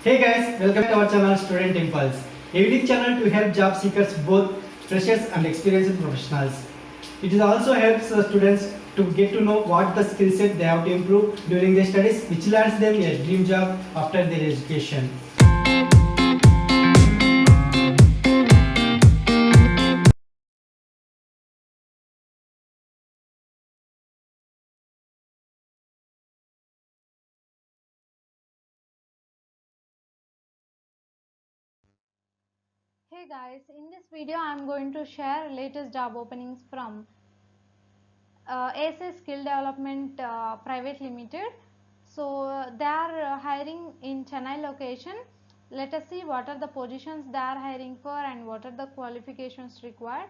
Hey guys, welcome to our channel Student Impulse, a unique channel to help job seekers, both freshers and experienced professionals. It also helps students to get to know what the skill set they have to improve during their studies, which lands them a dream job after their education. Hey guys, in this video I am going to share latest job openings from ASA Skill Development Private Limited. So they are hiring in Chennai location. Let us see what are the positions they are hiring for and what are the qualifications required.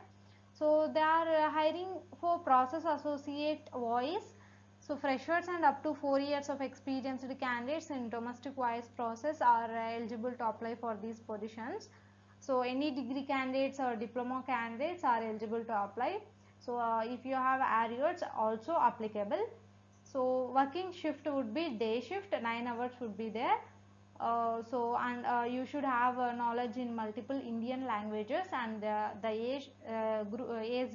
So they are hiring for process associate voice. So freshers and up to 4 years of experienced candidates in domestic voice process are eligible to apply for these positions. So any degree candidates or diploma candidates are eligible to apply. So if you have arrears also applicable. So working shift would be day shift, 9 hours would be there. You should have knowledge in multiple Indian languages, and the age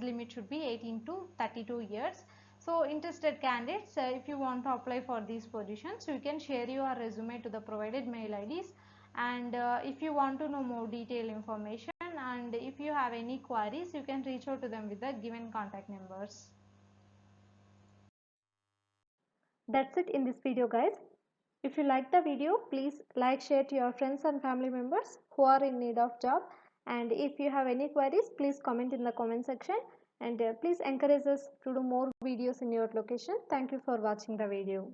limit should be 18 to 32 years. So interested candidates, if you want to apply for these positions, you can share your resume to the provided mail IDs. And if you want to know more detailed information, and if you have any queries, you can reach out to them with the given contact numbers. That's it in this video, guys. If you like the video, please like, share to your friends and family members who are in need of job. And if you have any queries, please comment in the comment section, and please encourage us to do more videos in your location. Thank you for watching the video.